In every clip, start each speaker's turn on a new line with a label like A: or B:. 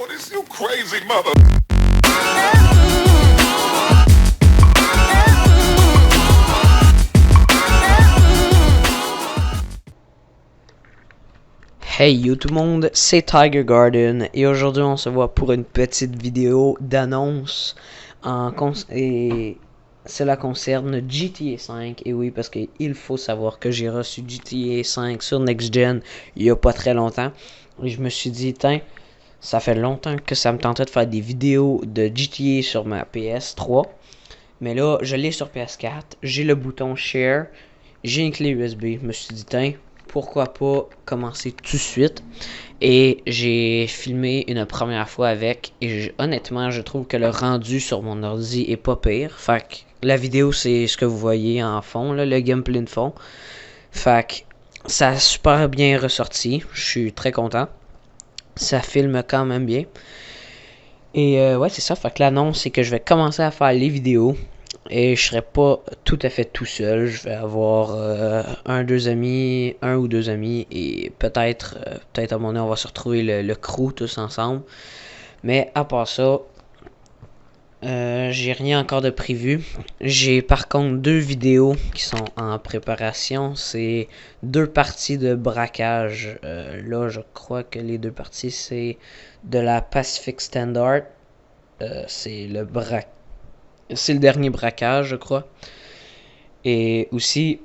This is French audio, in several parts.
A: This you crazy mother.
B: Hey yo tout le monde, c'est Tiger Garden et aujourd'hui on se voit pour une petite vidéo d'annonce et cela concerne GTA 5. Et oui, parce qu'il faut savoir que j'ai reçu GTA 5 sur Next Gen il y a pas très longtemps et je me suis dit, tiens, ça fait longtemps que ça me tentait de faire des vidéos de GTA sur ma PS3, mais là je l'ai sur PS4, j'ai le bouton Share, j'ai une clé USB, je me suis dit, tiens, pourquoi pas commencer tout de suite. Et j'ai filmé une première fois avec, et honnêtement je trouve que le rendu sur mon ordi est pas pire. Fait que la vidéo c'est ce que vous voyez en fond, là, le gameplay de fond. Fait que ça a super bien ressorti, je suis très content. Ça filme quand même bien. Et ouais, c'est ça. Fait que l'annonce, c'est que je vais commencer à faire les vidéos. Et je serai pas tout à fait tout seul. Je vais avoir un ou deux amis. Et peut-être à un moment donné, on va se retrouver le crew tous ensemble. Mais à part ça, j'ai rien encore de prévu. J'ai par contre deux vidéos qui sont en préparation. C'est deux parties de braquage. Là, je crois que les deux parties, c'est de la Pacific Standard. C'est le dernier braquage, je crois. Et aussi,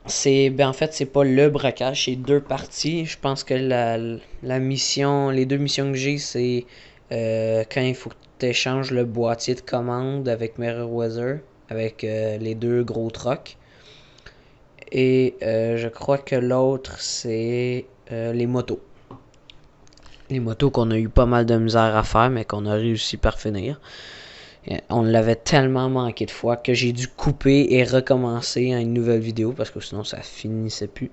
B: en fait, c'est pas le braquage, c'est deux parties. Je pense que les deux missions que j'ai, c'est quand il faut que tu échanges le boîtier de commande avec Meriwether, avec les deux gros trucks. Et je crois que l'autre, c'est les motos. Les motos qu'on a eu pas mal de misère à faire, mais qu'on a réussi par finir. On l'avait tellement manqué de fois que j'ai dû couper et recommencer à une nouvelle vidéo parce que sinon ça finissait plus.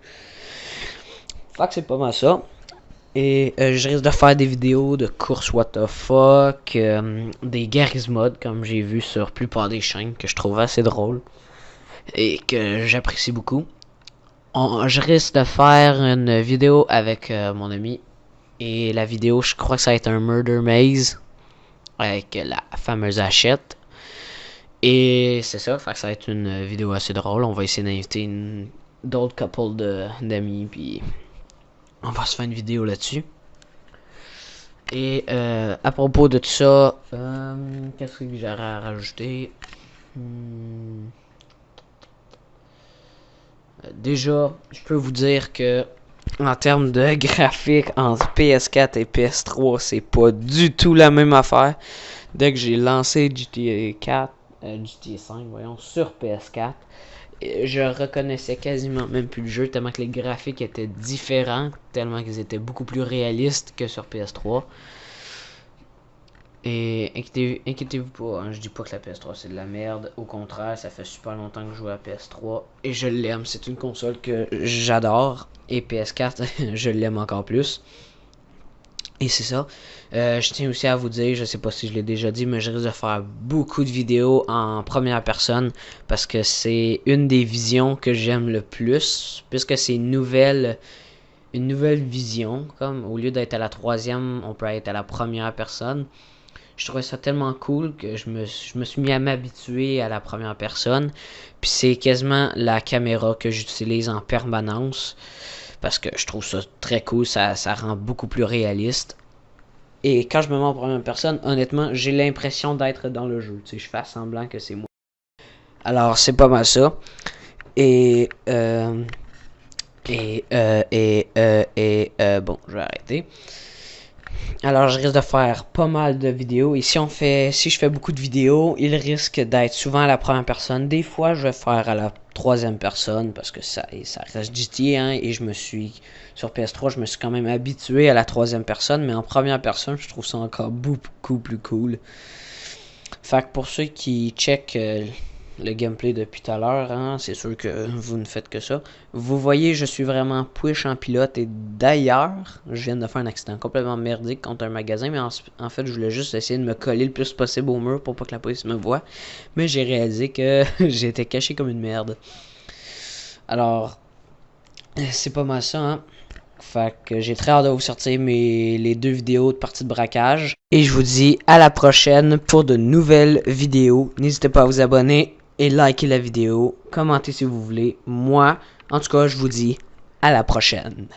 B: Fait que c'est pas mal ça. Et je risque de faire des vidéos de course what the fuck, des Garry's Mod comme j'ai vu sur la plupart des chaînes que je trouve assez drôle et que j'apprécie beaucoup. Je risque de faire une vidéo avec mon ami. Et la vidéo, je crois que ça va être un Murder Maze avec la fameuse hachette. Et c'est ça, fait que ça va être une vidéo assez drôle. On va essayer d'inviter d'autres couples d'amis, puis on va se faire une vidéo là-dessus. Et à propos de tout ça, qu'est-ce que j'aurais à rajouter? Déjà, je peux vous dire que en termes de graphique entre PS4 et PS3, c'est pas du tout la même affaire. Dès que j'ai lancé GTA 5, voyons, sur PS4, je reconnaissais quasiment même plus le jeu, tellement que les graphiques étaient différents, tellement qu'ils étaient beaucoup plus réalistes que sur PS3. Et inquiétez-vous pas, hein, je dis pas que la PS3 c'est de la merde, au contraire, ça fait super longtemps que je joue à PS3 et je l'aime, c'est une console que j'adore, et PS4 je l'aime encore plus. Et c'est ça. Je tiens aussi à vous dire, je sais pas si je l'ai déjà dit, mais je risque de faire beaucoup de vidéos en première personne parce que c'est une des visions que j'aime le plus, puisque c'est une nouvelle vision, comme au lieu d'être à la troisième, on peut être à la première personne. Je trouvais ça tellement cool que je me suis mis à m'habituer à la première personne. Puis c'est quasiment la caméra que j'utilise en permanence parce que je trouve ça très cool, ça rend beaucoup plus réaliste. Et quand je me mets en première personne, honnêtement, j'ai l'impression d'être dans le jeu. Tu sais, je fais semblant que c'est moi. Alors, c'est pas mal ça. Et bon, je vais arrêter. Alors, je risque de faire pas mal de vidéos. Et si je fais beaucoup de vidéos, il risque d'être souvent à la première personne. Des fois, je vais faire à la troisième personne parce que ça reste GTA, hein, et sur PS3, je me suis quand même habitué à la troisième personne. Mais en première personne, je trouve ça encore beaucoup plus cool. Fait que pour ceux qui checkent le gameplay depuis tout à l'heure, hein, c'est sûr que vous ne faites que ça. Vous voyez, je suis vraiment push en pilote, et d'ailleurs, je viens de faire un accident complètement merdique contre un magasin, mais en fait, je voulais juste essayer de me coller le plus possible au mur pour pas que la police me voie, mais j'ai réalisé que j'étais caché comme une merde. Alors, c'est pas mal ça, hein. Fait que j'ai très hâte de vous sortir les 2 vidéos de partie de braquage. Et je vous dis à la prochaine pour de nouvelles vidéos. N'hésitez pas à vous abonner et liker la vidéo. Commentez si vous voulez. Moi, en tout cas, je vous dis à la prochaine.